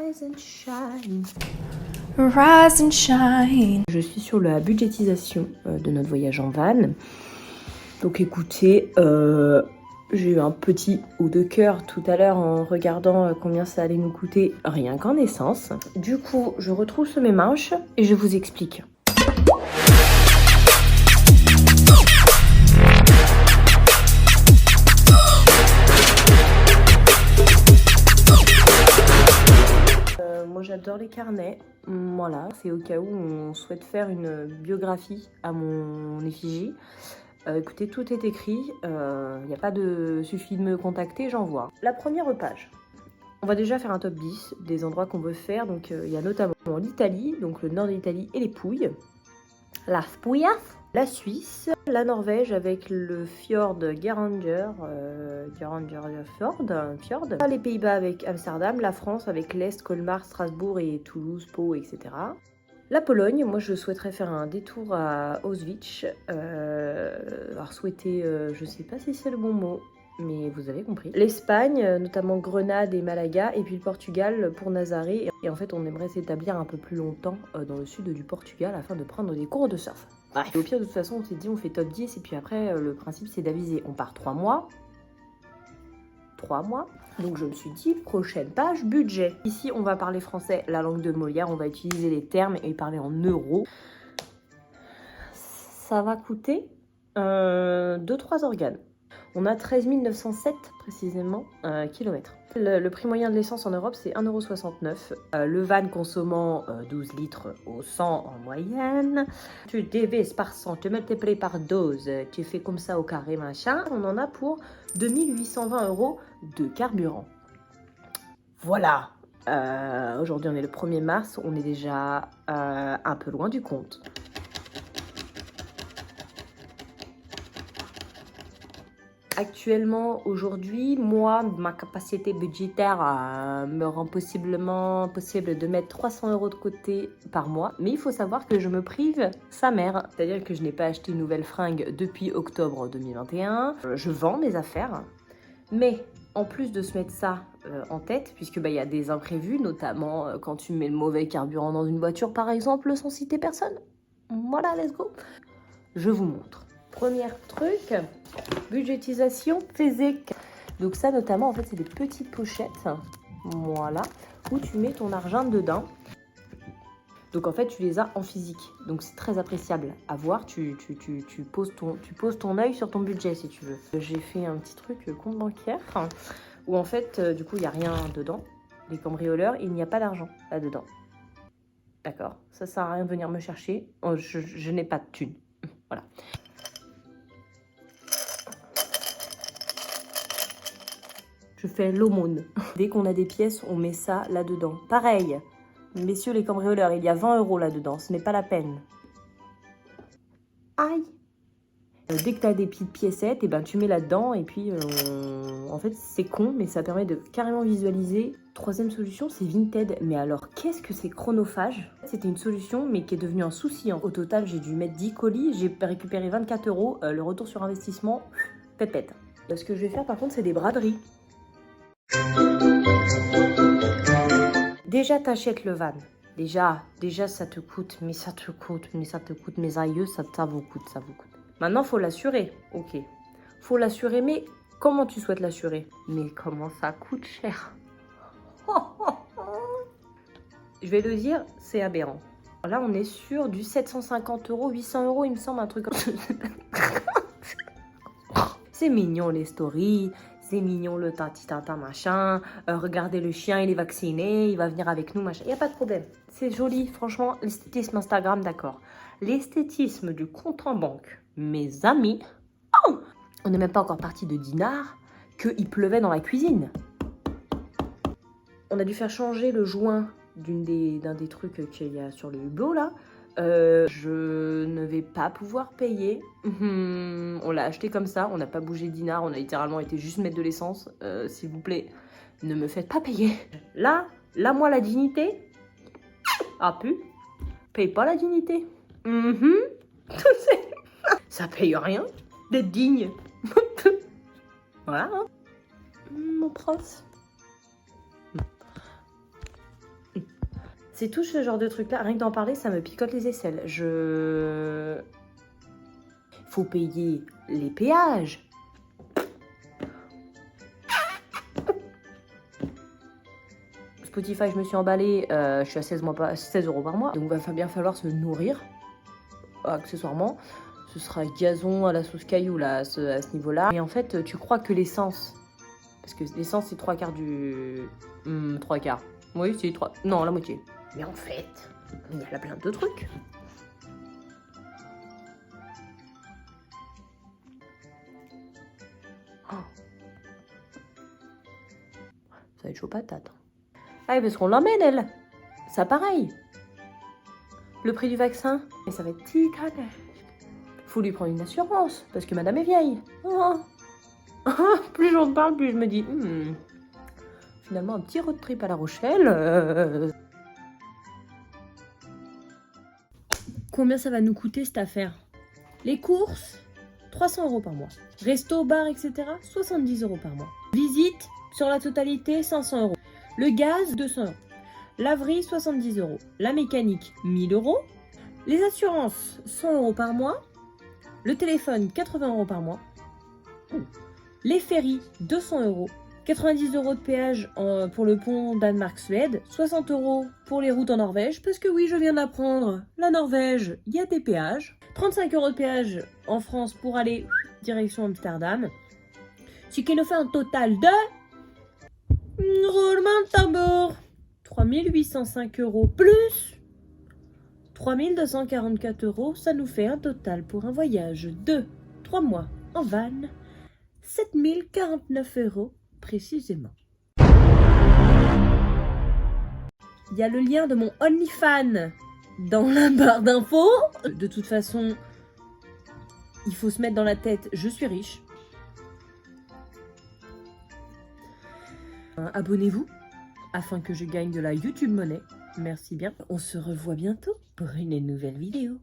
Rise and shine. Rise and shine. Je suis sur la budgétisation de notre voyage en van. Donc écoutez, j'ai eu un petit haut de cœur tout à l'heure en regardant combien ça allait nous coûter rien qu'en essence. Du coup, je retrousse mes manches et je vous explique. Moi j'adore les carnets, voilà, c'est au cas où on souhaite faire une biographie à mon effigie. Écoutez, tout est écrit, il n'y a pas de... suffit de me contacter, j'envoie. La première page. On va déjà faire un top 10 des endroits qu'on veut faire, donc il y a notamment l'Italie, donc le nord de l'Italie et les Pouilles. La Puglia, la Suisse, la Norvège avec le fjord Geiranger Fjord, les Pays-Bas avec Amsterdam, la France avec l'Est, Colmar, Strasbourg et Toulouse, Pau, etc. La Pologne, moi je souhaiterais faire un détour à Auschwitz, alors souhaiter, je sais pas si c'est le bon mot, mais vous avez compris. L'Espagne, notamment Grenade et Malaga, et puis le Portugal pour Nazaré. Et en fait, on aimerait s'établir un peu plus longtemps dans le sud du Portugal afin de prendre des cours de surf. Bref. Et au pire, de toute façon, on s'est dit, on fait top 10, et puis après, le principe, c'est d'aviser. On part 3 mois. 3 mois. Donc je me suis dit, prochaine page, budget. Ici, on va parler français, la langue de Molière, on va utiliser les termes et parler en euros. Ça va coûter 2-3 organes. On a 13 907 précisément kilomètres. Le prix moyen de l'essence en Europe, c'est 1,69 €. Le van consommant 12 litres au 100 en moyenne. Tu divises par 100, tu multiplies par 12, tu fais comme ça au carré, machin. On en a pour 2820 € de carburant. Voilà. Aujourd'hui, on est le 1er mars, on est déjà un peu loin du compte. Actuellement, aujourd'hui, moi, ma capacité budgétaire me rend possible de mettre 300 € de côté par mois. Mais il faut savoir que je me prive sa mère. C'est-à-dire que je n'ai pas acheté une nouvelle fringue depuis octobre 2021. Je vends mes affaires. Mais en plus de se mettre ça en tête, puisque y a des imprévus, notamment quand tu mets le mauvais carburant dans une voiture, par exemple, sans citer personne. Voilà, let's go. Je vous montre. Premier truc, budgétisation physique. Donc ça notamment, en fait, c'est des petites pochettes, voilà, où tu mets ton argent dedans. Donc en fait, tu les as en physique. Donc c'est très appréciable à voir. Tu poses ton œil sur ton budget si tu veux. J'ai fait un petit truc compte bancaire où en fait, du coup, il n'y a rien dedans. Les cambrioleurs, il n'y a pas d'argent là-dedans. D'accord, ça sert à rien de venir me chercher. Je n'ai pas de thune. Voilà. Je fais l'aumône. Dès qu'on a des pièces, on met ça là-dedans. Pareil, messieurs les cambrioleurs, il y a 20 € là-dedans. Ce n'est pas la peine. Aïe. Dès que tu as des petites piécettes, et ben, tu mets là-dedans. Et puis, en fait, c'est con, mais ça permet de carrément visualiser. Troisième solution, c'est Vinted. Mais alors, qu'est-ce que c'est chronophage? C'était une solution, mais qui est devenue un souci. Au total, j'ai dû mettre 10 colis. J'ai récupéré 24 €. Le retour sur investissement, pépette. Ce que je vais faire, par contre, c'est des braderies. Déjà, t'achètes le van. Déjà, ça te coûte, mes aïeux, ça vous coûte. Maintenant, faut l'assurer. Ok. Faut l'assurer, mais comment tu souhaites l'assurer? Mais comment ça coûte cher? Je vais le dire, c'est aberrant. Là, on est sur du 750 €, 800 €, il me semble, un truc comme ça. C'est mignon les stories. C'est mignon le tati-tata machin, regardez le chien, il est vacciné, il va venir avec nous machin, il n'y a pas de problème. C'est joli, franchement, l'esthétisme Instagram, d'accord. L'esthétisme du compte en banque, mes amis, oh, on n'est même pas encore parti de dinars, qu'il pleuvait dans la cuisine. On a dû faire changer le joint d'un des trucs qu'il y a sur le hublot là. Je ne vais pas pouvoir payer. On l'a acheté comme ça, on n'a pas bougé dinar, on a littéralement été juste mettre de l'essence. S'il vous plaît, ne me faites pas payer. Là, moi, la dignité. Ah, pu. Paye pas la dignité. Ça paye rien d'être digne. Voilà. Mon prince. C'est tout ce genre de truc-là. Rien que d'en parler, ça me picote les aisselles. Faut payer les péages. Spotify, je me suis emballée. Je suis à 16 € par mois. Donc, il va bien falloir se nourrir. Accessoirement. Ce sera gazon à la sauce caillou là, à ce niveau-là. Et en fait, tu crois que l'essence... Parce que l'essence, c'est 3 quarts du... 3 quarts. Oui, c'est 3... Non, la moitié. Mais en fait, il y a plein de trucs. Oh. Ça va être chaud patate. Ah oui, parce qu'on l'emmène, elle. Ça, pareil. Le prix du vaccin, mais ça va être titanesque. Faut lui prendre une assurance, parce que madame est vieille. Oh. Plus j'en parle, plus je me dis... Finalement, un petit road trip à La Rochelle... Combien ça va nous coûter cette affaire? Les courses, 300 € par mois. Resto, bar, etc., 70 € par mois. Visite, sur la totalité, 500 €. Le gaz, 200 €. Laverie, 70 €. La mécanique, 1000 €. Les assurances, 100 € par mois. Le téléphone, 80 € par mois. Les ferries, 200 €. 90 € de péage pour le pont Danemark-Suède, 60 € pour les routes en Norvège, parce que oui, je viens d'apprendre, la Norvège, il y a des péages. 35 € de péage en France pour aller direction Amsterdam. Ce qui nous fait un total de... roulement de tambour. 3805 € plus 3244 €, ça nous fait un total pour un voyage de 3 mois en van, 7049 € précisément. Il y a le lien de mon OnlyFans dans la barre d'infos. De toute façon, il faut se mettre dans la tête, je suis riche. Abonnez-vous afin que je gagne de la YouTube monnaie. Merci bien. On se revoit bientôt pour une nouvelle vidéo.